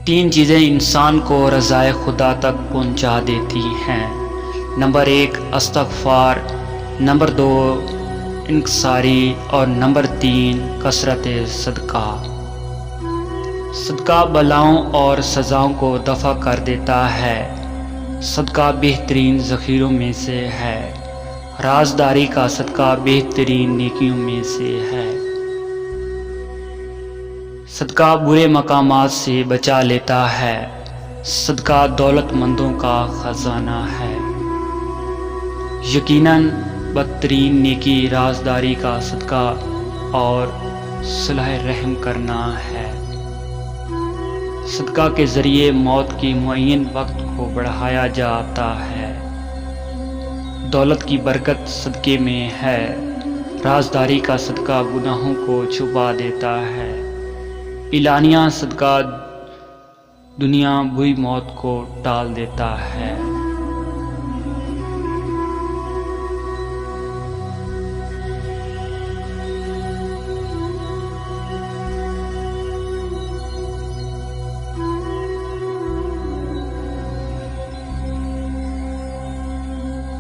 تین چیزیں انسان کو رضائے خدا تک پہنچا دیتی ہیں۔ نمبر 1 استغفار، نمبر 2 انکساری اور نمبر 3 کثرت صدقہ۔ صدقہ بلاؤں اور سزاؤں کو دفع کر دیتا ہے۔ صدقہ بہترین ذخیروں میں سے ہے۔ رازداری کا صدقہ بہترین نیکیوں میں سے ہے۔ صدقہ برے مقامات سے بچا لیتا ہے۔ صدقہ دولت مندوں کا خزانہ ہے۔ یقیناً بدترین نیکی رازداری کا صدقہ اور صلح رحم کرنا ہے۔ صدقہ کے ذریعے موت کی معین وقت کو بڑھایا جاتا ہے۔ دولت کی برکت صدقے میں ہے۔ رازداری کا صدقہ گناہوں کو چھپا دیتا ہے۔ اعلانیہ صدقہ دنیا بری موت کو ٹال دیتا ہے۔